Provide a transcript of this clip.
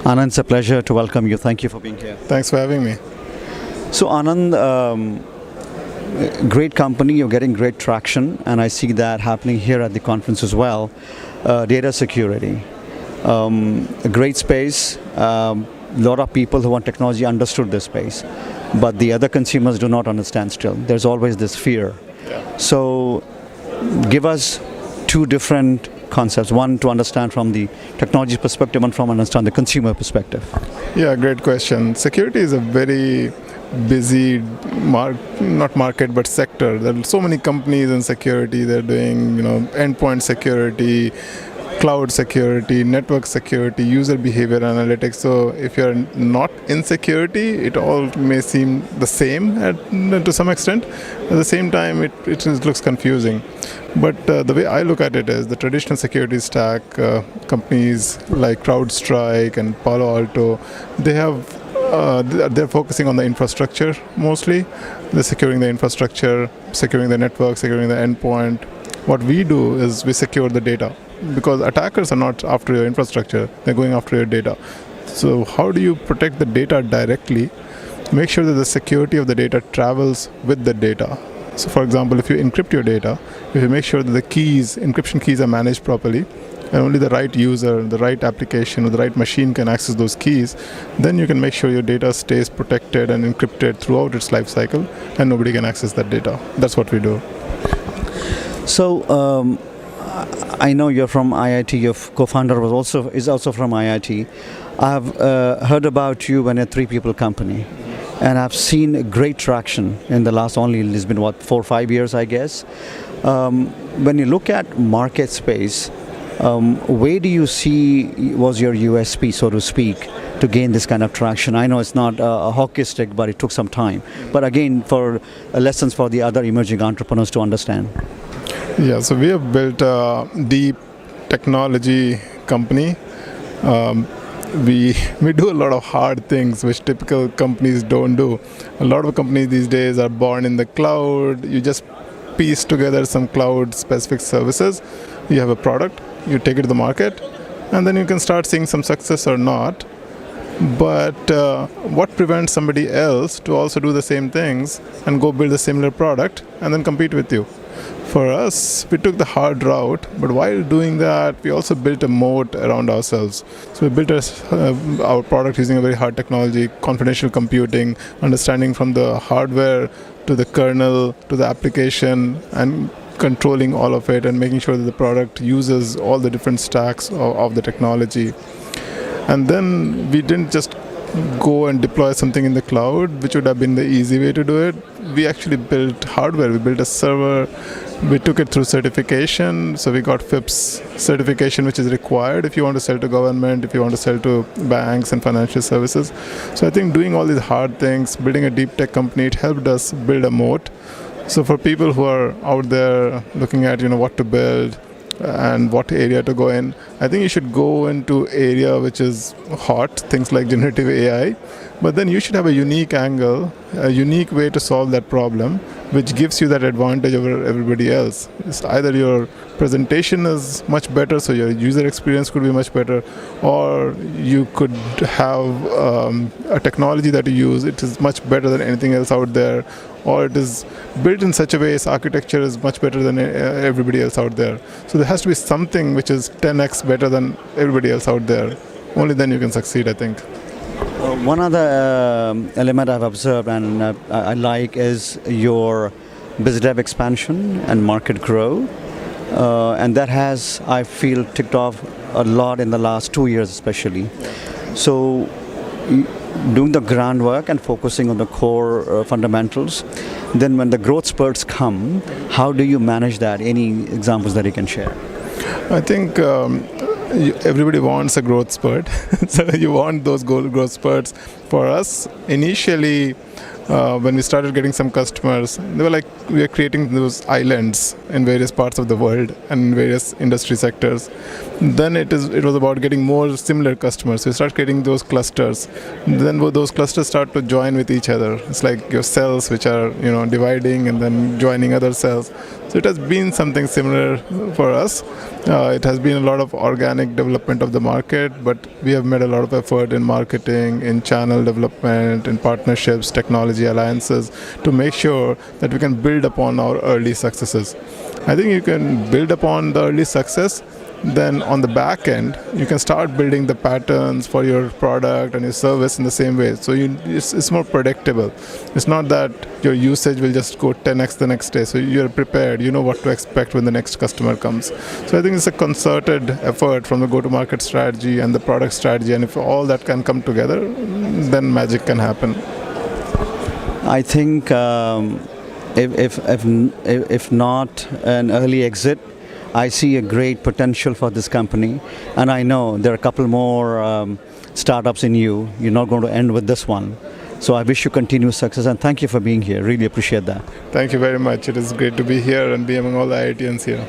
Anand, it's a pleasure to welcome you. Thank you for being here. Thanks for having me. So, Anand, great company, you're getting great traction, and I see that happening here at the conference as well. Data security, a great space. A lot of people who want technology understood this space, but the other consumers do not understand still. There's always this fear. Yeah. So, give us two different concepts, one to understand from the technology perspective, one from understand the consumer perspective. Yeah, great question. Security is a very busy not market but sector. There are so many companies in security. They're doing endpoint security, cloud security, network security, user behavior analytics. So if you're not in security, it all may seem the same to some extent. At the same time, it looks confusing. But the way I look at it is the traditional security stack, companies like CrowdStrike and Palo Alto, they're focusing on the infrastructure mostly. They're securing the infrastructure, securing the network, securing the endpoint. What we do is we secure the data, because attackers are not after your infrastructure, they're going after your data. So how do you protect the data directly? Make sure that the security of the data travels with the data. So for example, if you encrypt your data, if you make sure that the encryption keys are managed properly, and only the right user, the right application, or the right machine can access those keys, then you can make sure your data stays protected and encrypted throughout its life cycle, and nobody can access that data. That's what we do. So, I know you're from IIT. Your co-founder is also from IIT. I've heard about you when a 3-people company, and I've seen great traction in the last it's been 4 or 5 years, I guess. When you look at market space, where do you see was your USP, so to speak, to gain this kind of traction? I know it's not a hockey stick, but it took some time. But again, for lessons for the other emerging entrepreneurs to understand. Yeah, so we have built a deep technology company. We do a lot of hard things which typical companies don't do. A lot of companies these days are born in the cloud. You just piece together some cloud specific services. You have a product, you take it to the market, and then you can start seeing some success or not. But what prevents somebody else to also do the same things and go build a similar product and then compete with you? For us, we took the hard route, but while doing that, we also built a moat around ourselves. So we built our product using a very hard technology, confidential computing, understanding from the hardware to the kernel to the application, and controlling all of it and making sure that the product uses all the different stacks of the technology. And then we didn't just go and deploy something in the cloud, which would have been the easy way to do it. We actually built hardware. We built a server. We took it through certification. So we got FIPS certification, which is required if you want to sell to government, if you want to sell to banks and financial services. So I think doing all these hard things, building a deep tech company, it helped us build a moat. So for people who are out there looking at what to build and what area to go in, I think you should go into area which is hot, things like generative AI, but then you should have a unique angle, a unique way to solve that problem, which gives you that advantage over everybody else. It's either your presentation is much better, so your user experience could be much better, or you could have a technology that you use, it is much better than anything else out there, or it is built in such a way its architecture is much better than everybody else out there. So there has to be something which is 10x better than everybody else out there. Only then you can succeed, I think. One other element I've observed and I like is your biz dev expansion and market grow. And that has, I feel, ticked off a lot in the last 2 years especially. So doing the groundwork and focusing on the core fundamentals. Then when the growth spurts come, how do you manage that? Any examples that you can share? I think everybody wants a growth spurt. So you want those growth spurts. For us, initially, when we started getting some customers, they were like, we are creating those islands in various parts of the world and various industry sectors. Then it was about getting more similar customers. So we start creating those clusters. Then those clusters start to join with each other. It's like your cells which are dividing and then joining other cells. So it has been something similar for us. It has been a lot of organic development of the market, but we have made a lot of effort in marketing, in channel development, in partnerships, technology alliances, to make sure that we can build upon our early successes. I think you can build upon the early success. Then on the back end, you can start building the patterns for your product and your service in the same way. So it's more predictable. It's not that your usage will just go 10x the next day. So you're prepared. You know what to expect when the next customer comes. So I think it's a concerted effort from the go-to-market strategy and the product strategy. And if all that can come together, then magic can happen. I think if not an early exit, I see a great potential for this company, and I know there are a couple more startups in you. You're not going to end with this one. So I wish you continued success, and thank you for being here. Really appreciate that. Thank you very much. It is great to be here and be among all the IITians here.